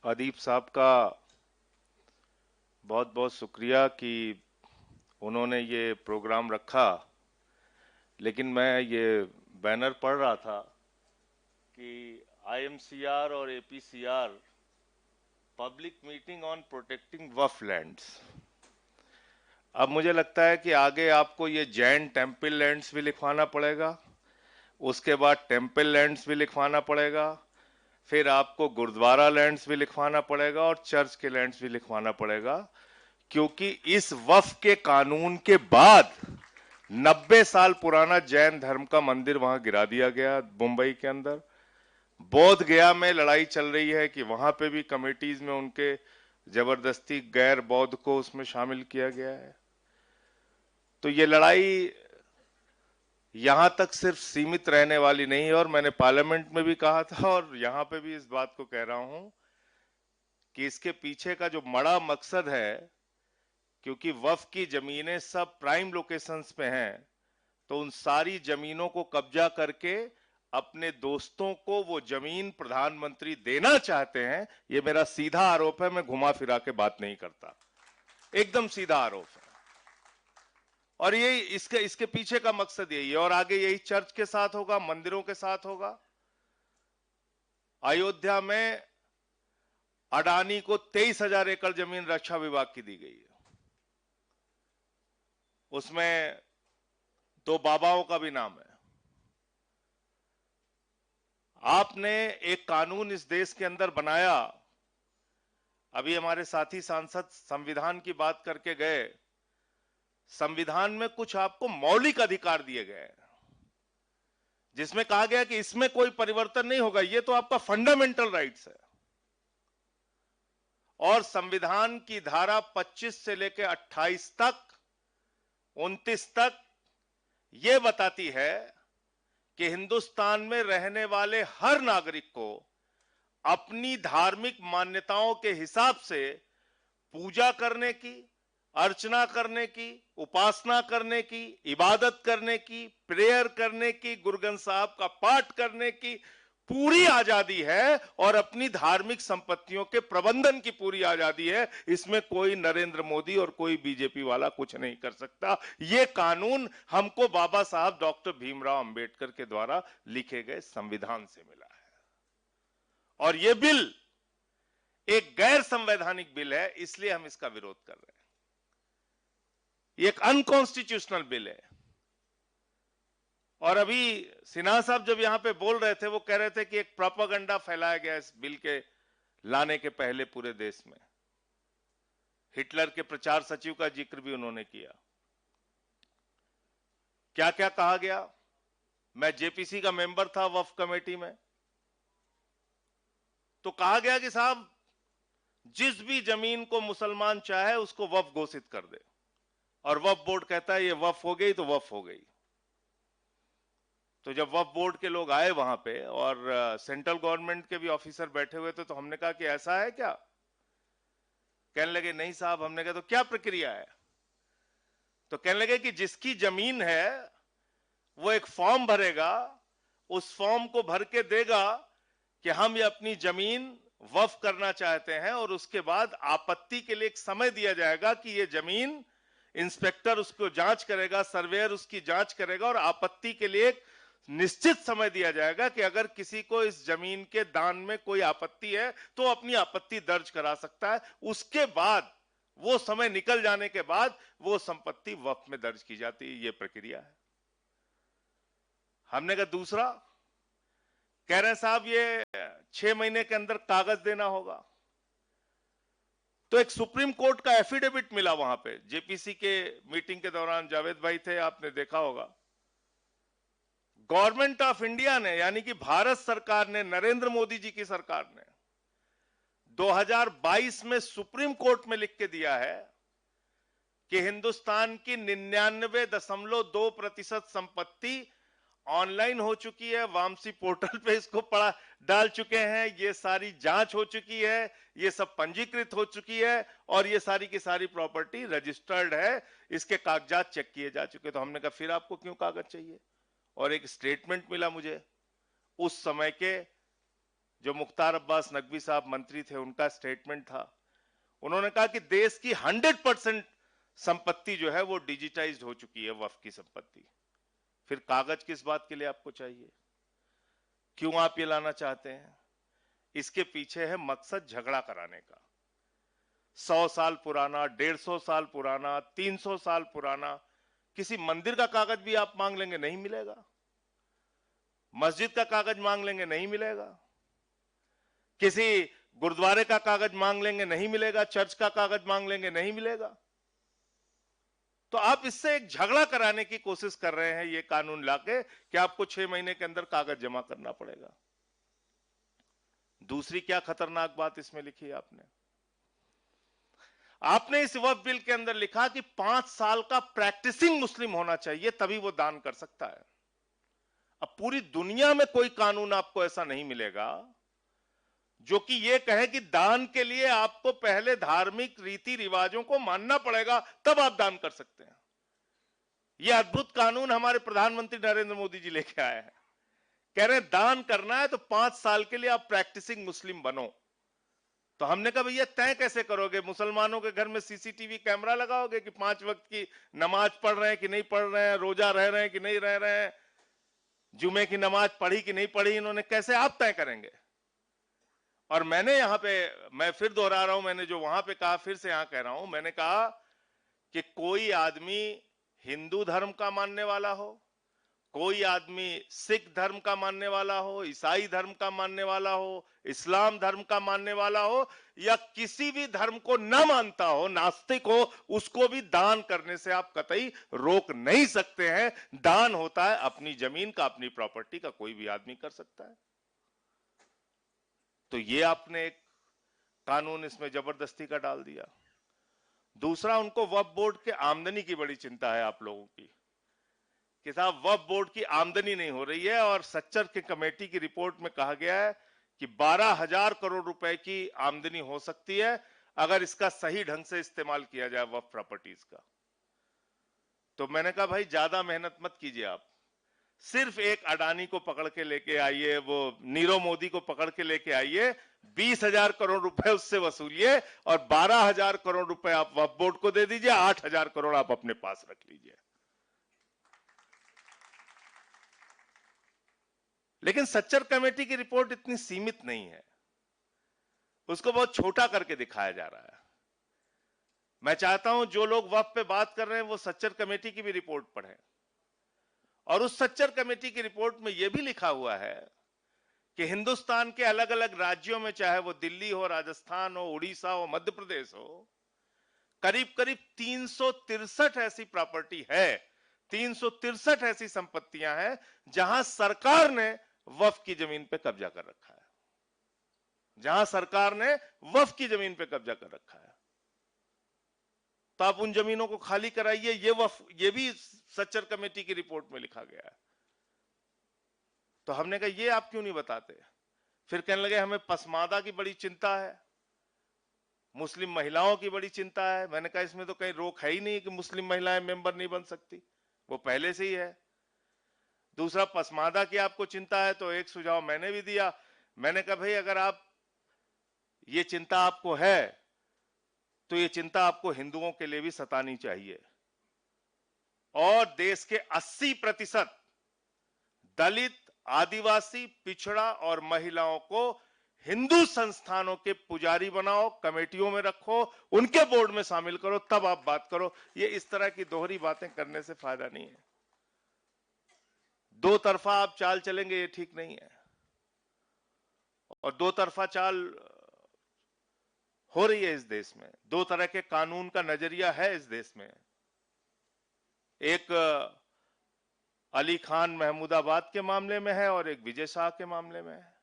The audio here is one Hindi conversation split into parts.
अदीब साहब का बहुत बहुत शुक्रिया कि उन्होंने ये प्रोग्राम रखा। लेकिन मैं ये बैनर पढ़ रहा था कि आईएमसीआर और APCR public meeting on protecting waqf lands. अब मुझे लगता है कि आगे आपको ये जैन टेम्पल लैंड्स भी लिखवाना पड़ेगा, उसके बाद टेम्पल लैंड्स भी लिखवाना पड़ेगा, फिर आपको गुरुद्वारा लैंड्स भी लिखवाना पड़ेगा और चर्च के लैंड्स भी लिखवाना पड़ेगा, क्योंकि इस वफ के कानून के बाद 90 साल पुराना जैन धर्म का मंदिर वहां गिरा दिया गया मुंबई के अंदर। बोध गया में लड़ाई चल रही है कि वहां पे भी कमेटीज में उनके जबरदस्ती गैर बौद्ध को उसमें शामिल किया गया है। तो ये लड़ाई यहां तक सिर्फ सीमित रहने वाली नहीं है, और मैंने पार्लियामेंट में भी कहा था और यहां पे भी इस बात को कह रहा हूं कि इसके पीछे का जो बड़ा मकसद है, क्योंकि वफ की जमीनें सब प्राइम लोकेशंस पे हैं, तो उन सारी जमीनों को कब्जा करके अपने दोस्तों को वो जमीन प्रधानमंत्री देना चाहते हैं। ये मेरा सीधा आरोप है, मैं घुमा फिरा के बात नहीं करता, एकदम सीधा आरोप है। और ये इसके इसके पीछे का मकसद यही है, और आगे यही चर्च के साथ होगा, मंदिरों के साथ होगा। अयोध्या में अडानी को 23,000 एकड़ जमीन रक्षा विभाग की दी गई है। उसमें दो बाबाओं का भी नाम है। आपने एक कानून इस देश के अंदर बनाया, अभी हमारे साथी सांसद संविधान की बात करके गए। संविधान में कुछ आपको मौलिक अधिकार दिए गए जिसमें कहा गया कि इसमें कोई परिवर्तन नहीं होगा, ये तो आपका फंडामेंटल राइट्स है। और संविधान की धारा 25 से लेकर 28 तक, 29 तक यह बताती है कि हिंदुस्तान में रहने वाले हर नागरिक को अपनी धार्मिक मान्यताओं के हिसाब से पूजा करने की, अर्चना करने की, उपासना करने की, इबादत करने की, प्रेयर करने की, गुरु ग्रंथ साहब का पाठ करने की पूरी आजादी है, और अपनी धार्मिक संपत्तियों के प्रबंधन की पूरी आजादी है। इसमें कोई नरेंद्र मोदी और कोई बीजेपी वाला कुछ नहीं कर सकता। यह कानून हमको बाबा साहब डॉक्टर भीमराव अंबेडकर के द्वारा लिखे गए संविधान से मिला है। और यह बिल एक गैर संवैधानिक बिल है, इसलिए हम इसका विरोध कर रहे हैं। ये एक अनकॉन्स्टिट्यूशनल बिल है। और अभी सिन्हा साहब जब यहां पे बोल रहे थे, वो कह रहे थे कि एक प्रोपेगेंडा फैलाया गया इस बिल के लाने के पहले पूरे देश में। हिटलर के प्रचार सचिव का जिक्र भी उन्होंने किया। क्या क्या कहा गया? मैं जेपीसी का मेंबर था वक्फ कमेटी में, तो कहा गया कि साहब जिस भी जमीन को मुसलमान चाहे उसको वक्फ घोषित कर दे, और वक्फ बोर्ड कहता है ये वक्फ हो गई तो वक्फ हो गई। तो जब वक्फ बोर्ड के लोग आए वहां पे और सेंट्रल गवर्नमेंट के भी ऑफिसर बैठे हुए थे, तो हमने कहा कि ऐसा है क्या? कहने लगे नहीं साहब। हमने कहा तो क्या प्रक्रिया है? तो कहने लगे कि जिसकी जमीन है वो एक फॉर्म भरेगा, उस फॉर्म को भर के देगा कि हम ये अपनी जमीन वक्फ करना चाहते हैं, और उसके बाद आपत्ति के लिए एक समय दिया जाएगा कि ये जमीन, इंस्पेक्टर उसको जांच करेगा, सर्वेयर उसकी जांच करेगा, और आपत्ति के लिए एक निश्चित समय दिया जाएगा कि अगर किसी को इस जमीन के दान में कोई आपत्ति है तो अपनी आपत्ति दर्ज करा सकता है। उसके बाद, वो समय निकल जाने के बाद, वो संपत्ति वक्फ में दर्ज की जाती है। ये प्रक्रिया है। हमने कहा दूसरा, कह रहे हैं साहब ये 6 महीने के अंदर कागज देना होगा। तो एक सुप्रीम कोर्ट का एफिडेविट मिला वहां पे, जेपीसी के मीटिंग के दौरान जावेद भाई थे, आपने देखा होगा। गवर्नमेंट ऑफ इंडिया ने, यानी कि भारत सरकार ने, नरेंद्र मोदी जी की सरकार ने 2022 में सुप्रीम कोर्ट में लिख के दिया है कि हिंदुस्तान की 99.2% संपत्ति ऑनलाइन हो चुकी है, वामसी पोर्टल पे इसको पड़ा डाल चुके हैं, ये सारी जांच हो चुकी है, ये सब पंजीकृत हो चुकी है, और ये सारी की सारी प्रॉपर्टी रजिस्टर्ड है, इसके कागजात चेक किए जा चुके। तो हमने कहा फिर आपको क्यों कागज चाहिए? और एक स्टेटमेंट मिला मुझे उस समय के जो मुख्तार अब्बास नकवी साहब मंत्री थे उनका स्टेटमेंट था। उन्होंने कहा कि देश की 100% संपत्ति जो है वो डिजिटाइज्ड हो चुकी है, वक्फ की संपत्ति। फिर कागज किस बात के लिए आपको चाहिए? क्यों आप ये लाना चाहते हैं? इसके पीछे है मकसद झगड़ा कराने का। 100 साल पुराना, 150 साल पुराना, 300 साल पुराना किसी मंदिर का कागज भी आप मांग लेंगे, नहीं मिलेगा। मस्जिद का कागज मांग लेंगे, नहीं मिलेगा। किसी गुरुद्वारे का कागज मांग लेंगे, नहीं मिलेगा। चर्च का कागज मांग लेंगे, नहीं मिलेगा। तो आप इससे एक झगड़ा कराने की कोशिश कर रहे हैं ये कानून लाके कि आपको 6 महीने के अंदर कागज जमा करना पड़ेगा। दूसरी क्या खतरनाक बात इसमें लिखी है आपने? आपने इस वक्फ बिल के अंदर लिखा कि 5 साल का प्रैक्टिसिंग मुस्लिम होना चाहिए, तभी वो दान कर सकता है। अब पूरी दुनिया में कोई कानून आपको ऐसा नहीं मिलेगा जो कि ये कहे कि दान के लिए आपको पहले धार्मिक रीति रिवाजों को मानना पड़ेगा, तब आप दान कर सकते हैं। यह अद्भुत कानून हमारे प्रधानमंत्री नरेंद्र मोदी जी लेके आए हैं। कह रहे हैं दान करना है तो 5 साल के लिए आप प्रैक्टिसिंग मुस्लिम बनो। तो हमने कहा भैया तय कैसे करोगे? मुसलमानों के घर में सीसीटीवी कैमरा लगाओगे कि 5 वक्त की नमाज पढ़ रहे हैं कि नहीं पढ़ रहे हैं, रोजा रह रहे हैं कि नहीं रह रहे हैं, जुमे की नमाज पढ़ी कि नहीं पढ़ी, इन्होंने कैसे आप तय करेंगे? और मैंने यहां पे, मैं फिर दोहरा रहा हूं, मैंने जो वहां पे कहा फिर से यहां कह रहा हूं, मैंने कहा कि कोई आदमी हिंदू धर्म का मानने वाला हो, कोई आदमी सिख धर्म का मानने वाला हो, ईसाई धर्म का मानने वाला हो, इस्लाम धर्म का मानने वाला हो, या किसी भी धर्म को न मानता हो, नास्तिक हो, उसको भी दान करने से आप कतई रोक नहीं सकते हैं। दान होता है अपनी जमीन का, अपनी प्रॉपर्टी का, कोई भी आदमी कर सकता है। तो ये आपने एक कानून इसमें जबरदस्ती का डाल दिया। दूसरा, उनको वक्फ बोर्ड के आमदनी की बड़ी चिंता है आप लोगों की कि साहब वक्फ बोर्ड की आमदनी नहीं हो रही है, और सच्चर की कमेटी की रिपोर्ट में कहा गया है कि 12,000 करोड़ रुपए की आमदनी हो सकती है अगर इसका सही ढंग से इस्तेमाल किया जाए वक्फ प्रॉपर्टीज का। तो मैंने कहा भाई ज्यादा मेहनत मत कीजिए, आप सिर्फ एक अडानी को पकड़ के लेके आइए, वो नीरव मोदी को पकड़ के लेके आइए, 20,000 करोड़ रुपए उससे वसूलिए और 12,000 करोड़ रुपए आप वक्फ बोर्ड को दे दीजिए, 8,000 करोड़ आप अपने पास रख लीजिए। लेकिन सच्चर कमेटी की रिपोर्ट इतनी सीमित नहीं है, उसको बहुत छोटा करके दिखाया जा रहा है। मैं चाहता हूं जो लोग वक्फ पे बात कर रहे हैं वो सच्चर कमेटी की भी रिपोर्ट पढ़ें, और उस सच्चर कमेटी की रिपोर्ट में यह भी लिखा हुआ है कि हिंदुस्तान के अलग अलग राज्यों में, चाहे वो दिल्ली हो, राजस्थान हो, उड़ीसा हो, मध्य प्रदेश हो, करीब करीब 363 ऐसी प्रॉपर्टी है, 363 ऐसी संपत्तियां हैं जहां सरकार ने वक्फ की जमीन पे कब्जा कर रखा है, जहां सरकार ने वक्फ की जमीन पे कब्जा कर रखा है। तो आप उन जमीनों को खाली कराइए, ये वक्फ, ये भी सच्चर कमेटी की रिपोर्ट में लिखा गया है। तो हमने कहा ये आप क्यों नहीं बताते? फिर कहने लगे हमें पसमादा की बड़ी चिंता है, मुस्लिम महिलाओं की बड़ी चिंता है। मैंने कहा इसमें तो कहीं रोक है ही नहीं कि मुस्लिम महिलाएं मेंबर नहीं बन सकती, वो पहले से ही है। दूसरा, पसमादा की आपको चिंता है तो एक सुझाव मैंने भी दिया, मैंने कहा भाई अगर आप ये चिंता आपको है तो ये चिंता आपको हिंदुओं के लिए भी सतानी चाहिए, और देश के 80% दलित, आदिवासी, पिछड़ा और महिलाओं को हिंदू संस्थानों के पुजारी बनाओ, कमेटियों में रखो, उनके बोर्ड में शामिल करो, तब आप बात करो। ये इस तरह की दोहरी बातें करने से फायदा नहीं है। दो तरफा आप चाल चलेंगे, ये ठीक नहीं है। और दो तरफा चाल हो रही है इस देश में, दो तरह के कानून का नजरिया है इस देश में। एक अली खान महमूदाबाद के मामले में है और एक विजय शाह के मामले में है।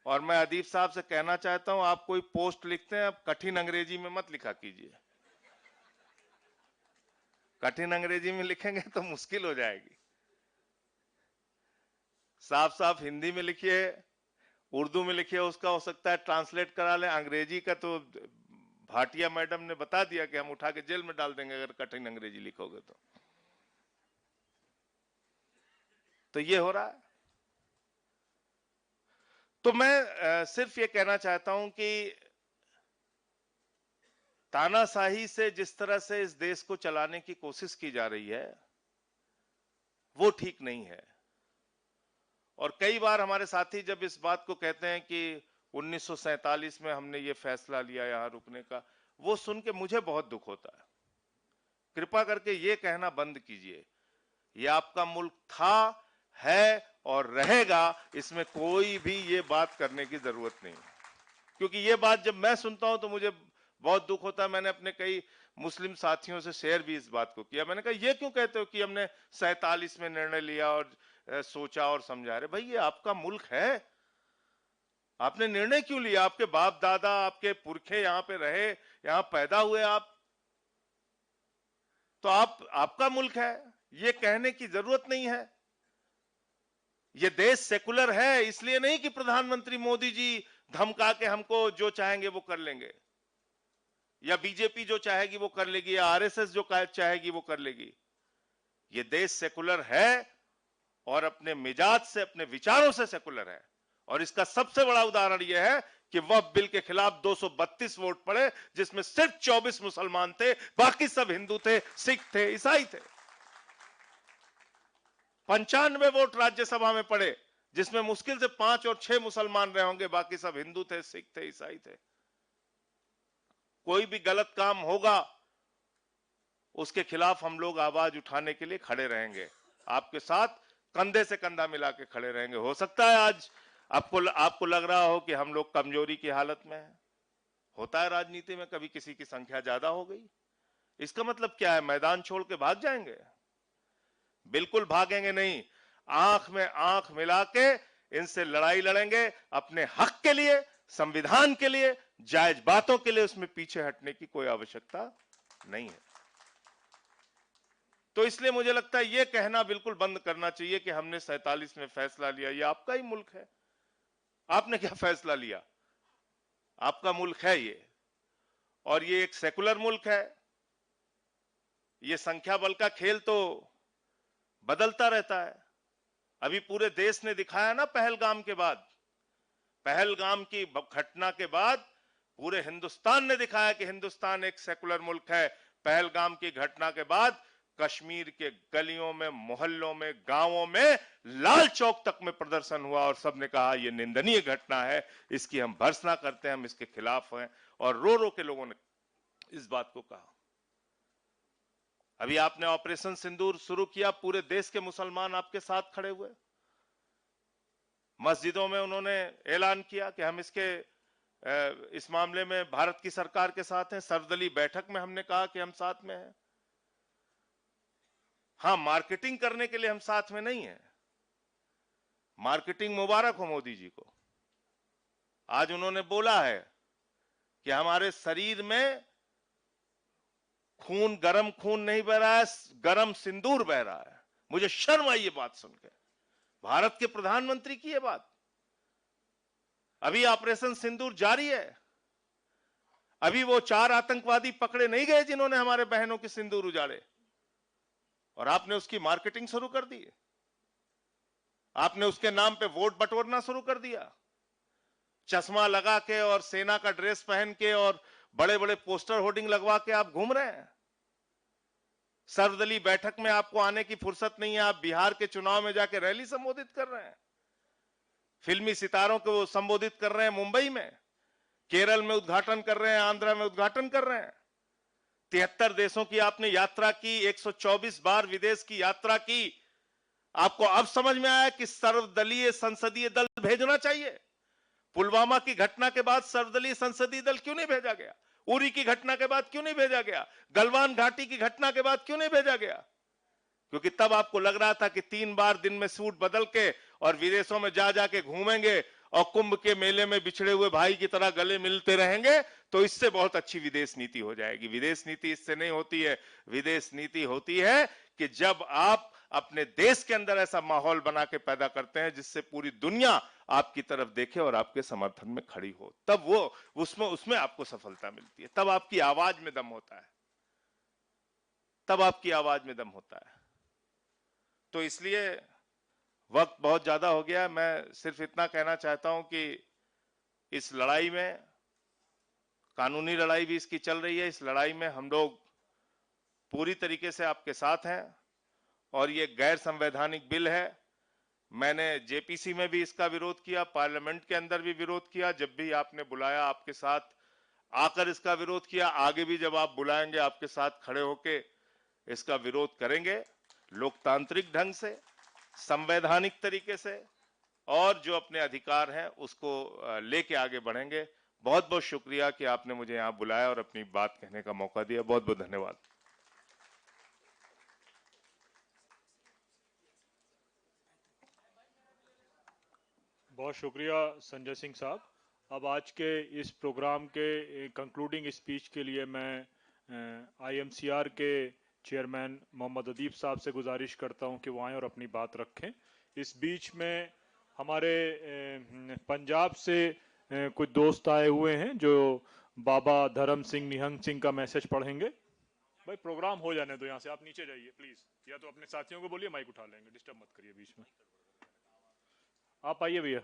और मैं अदीब साहब से कहना चाहता हूं, आप कोई पोस्ट लिखते हैं, आप कठिन अंग्रेजी में मत लिखा कीजिए। कठिन अंग्रेजी में लिखेंगे तो मुश्किल हो जाएगी। साफ साफ हिंदी में लिखिए, उर्दू में लिखिए, उसका हो सकता है ट्रांसलेट करा लें। अंग्रेजी का तो भाटिया मैडम ने बता दिया कि हम उठा के जेल में डाल देंगे अगर कठिन अंग्रेजी लिखोगे तो ये हो रहा है। तो मैं सिर्फ ये कहना चाहता हूं कि तानाशाही से जिस तरह से इस देश को चलाने की कोशिश की जा रही है वो ठीक नहीं है। और कई बार हमारे साथी जब इस बात को कहते हैं कि 1947 में हमने ये फैसला लिया यहां रुकने का, वो सुन के मुझे बहुत दुख होता है। कृपा करके ये कहना बंद कीजिए, ये आपका मुल्क था, है और रहेगा, इसमें कोई भी ये बात करने की जरूरत नहीं। क्योंकि ये बात जब मैं सुनता हूं तो मुझे बहुत दुख होता है। मैंने अपने कई मुस्लिम साथियों से शेयर भी इस बात को किया। मैंने कहा ये क्यों कहते हो कि हमने 47 में निर्णय लिया और सोचा और समझा। रहे भाई, ये आपका मुल्क है, आपने निर्णय क्यों लिया? आपके बाप दादा, आपके पुरखे यहां पे रहे, यहां पैदा हुए आप, तो आपका मुल्क है, ये कहने की जरूरत नहीं है। ये देश सेकुलर है, इसलिए नहीं कि प्रधानमंत्री मोदी जी धमका के हमको जो चाहेंगे वो कर लेंगे, या बीजेपी जो चाहेगी वो कर लेगी, या आरएसएस जो चाहेगी वो कर लेगी। ये देश सेकुलर है और अपने मिजाज से, अपने विचारों से सेकुलर है। और इसका सबसे बड़ा उदाहरण यह है कि वक्फ बिल के खिलाफ 232 वोट पड़े, जिसमें सिर्फ 24 मुसलमान थे, बाकी सब हिंदू थे, सिख थे, ईसाई थे। 95 वोट राज्यसभा में पड़े, जिसमें मुश्किल से 5 और 6 मुसलमान रहे होंगे, बाकी सब हिंदू थे, सिख थे, ईसाई थे। कोई भी गलत काम होगा उसके खिलाफ हम लोग आवाज उठाने के लिए खड़े रहेंगे, आपके साथ कंधे से कंधा मिला के खड़े रहेंगे। हो सकता है आज आपको लग रहा हो कि हम लोग कमजोरी की हालत में हैं। होता है राजनीति में, कभी किसी की संख्या ज्यादा हो गई, इसका मतलब क्या है मैदान छोड़ के भाग जाएंगे? बिल्कुल भागेंगे नहीं। आंख में आंख मिला के इनसे लड़ाई लड़ेंगे, अपने हक के लिए, संविधान के लिए, जायज बातों के लिए। उसमें पीछे हटने की कोई आवश्यकता नहीं है। तो इसलिए मुझे लगता है यह कहना बिल्कुल बंद करना चाहिए कि हमने 47 में फैसला लिया। यह आपका ही मुल्क है, आपने क्या फैसला लिया? आपका मुल्क है ये, और ये एक सेकुलर मुल्क है। ये संख्या बल का खेल तो बदलता रहता है। अभी पूरे देश ने दिखाया ना, पहलगाम की घटना के बाद पूरे हिंदुस्तान ने दिखाया कि हिंदुस्तान एक सेकुलर मुल्क है। पहलगाम की घटना के बाद कश्मीर के गलियों में, मोहल्लों में, गांवों में, लाल चौक तक में प्रदर्शन हुआ और सबने कहा यह निंदनीय घटना है, इसकी हम भर्त्सना करते हैं, हम इसके खिलाफ हैं। और रो रो के लोगों ने इस बात को कहा। अभी आपने ऑपरेशन सिंदूर शुरू किया, पूरे देश के मुसलमान आपके साथ खड़े हुए। मस्जिदों में उन्होंने ऐलान किया कि हम इस मामले में भारत की सरकार के साथ हैं। सर्वदलीय बैठक में हमने कहा कि हम साथ में हैं। हां, मार्केटिंग करने के लिए हम साथ में नहीं हैं। मार्केटिंग मुबारक हो मोदी जी को। आज उन्होंने बोला है कि हमारे शरीर में गरम खून नहीं बह रहा है, गरम सिंदूर बह रहा है। मुझे शर्म आई ये बात सुनकर, भारत के प्रधानमंत्री की ये बात। अभी ऑपरेशन सिंदूर जारी है। अभी वो 4 आतंकवादी पकड़े नहीं गए जिन्होंने हमारे बहनों के सिंदूर उजाड़े, और आपने उसकी मार्केटिंग शुरू कर दी। आपने उसके नाम पे वोट बटोरना शुरू कर दिया। चश्मा लगा के और सेना का ड्रेस पहन के और बड़े बड़े पोस्टर होर्डिंग लगवा के आप घूम रहे हैं। सर्वदलीय बैठक में आपको आने की फुर्सत नहीं है, आप बिहार के चुनाव में जाके रैली संबोधित कर रहे हैं। फिल्मी सितारों को संबोधित कर रहे हैं मुंबई में, केरल में उद्घाटन कर रहे हैं, आंध्र में उद्घाटन कर रहे हैं। 73 देशों की आपने यात्रा की, 124 बार विदेश की यात्रा की। आपको अब समझ में आया कि सर्वदलीय संसदीय दल भेजना चाहिए। पुलवामा की घटना के बाद सर्वदलीय संसदीय दल क्यों नहीं भेजा गया? उरी की घटना के बाद क्यों नहीं भेजा गया? गलवान घाटी की घटना के बाद क्यों नहीं भेजा गया? क्योंकि तब आपको लग रहा था कि 3 बार दिन में सूट बदल के और विदेशों में जा जाके घूमेंगे और कुंभ के मेले में बिछड़े हुए भाई की तरह गले मिलते रहेंगे, तो इससे बहुत अच्छी विदेश नीति हो जाएगी। विदेश नीति इससे नहीं होती है। विदेश नीति होती है कि जब आप अपने देश के अंदर ऐसा माहौल बना के पैदा करते हैं जिससे पूरी दुनिया आपकी तरफ देखे और आपके समर्थन में खड़ी हो, तब वो उसमें आपको सफलता मिलती है। तब आपकी आवाज में दम होता है, तब आपकी आवाज में दम होता है। तो इसलिए वक्त बहुत ज्यादा हो गया। मैं सिर्फ इतना कहना चाहता हूं कि इस लड़ाई में, कानूनी लड़ाई भी इसकी चल रही है, इस लड़ाई में हम लोग पूरी तरीके से आपके साथ हैं और ये गैर संवैधानिक बिल है। मैंने जेपीसी में भी इसका विरोध किया, पार्लियामेंट के अंदर भी विरोध किया, जब भी आपने बुलाया आपके साथ आकर इसका विरोध किया। आगे भी जब आप बुलाएंगे आपके साथ खड़े होके इसका विरोध करेंगे, लोकतांत्रिक ढंग से, संवैधानिक तरीके से, और जो अपने अधिकार हैं उसको लेके आगे बढ़ेंगे। बहुत बहुत शुक्रिया कि आपने मुझे यहां बुलाया और अपनी बात कहने का मौका दिया। बहुत बहुत धन्यवाद। बहुत शुक्रिया संजय सिंह साहब। अब आज के इस प्रोग्राम के कंक्लूडिंग स्पीच के लिए मैं आईएमसीआर के चेयरमैन मोहम्मद अदीब साहब से गुजारिश करता हूं कि वो आएं और अपनी बात रखें। इस बीच में हमारे पंजाब से कुछ दोस्त आए हुए हैं जो बाबा धर्म सिंह निहंग सिंह का मैसेज पढ़ेंगे। भाई प्रोग्राम हो जाने दो, यहाँ से आप नीचे जाइए प्लीज, या तो अपने साथियों को बोलिए माइक उठा लेंगे, डिस्टर्ब मत करिए बीच में। आप आइए भैया।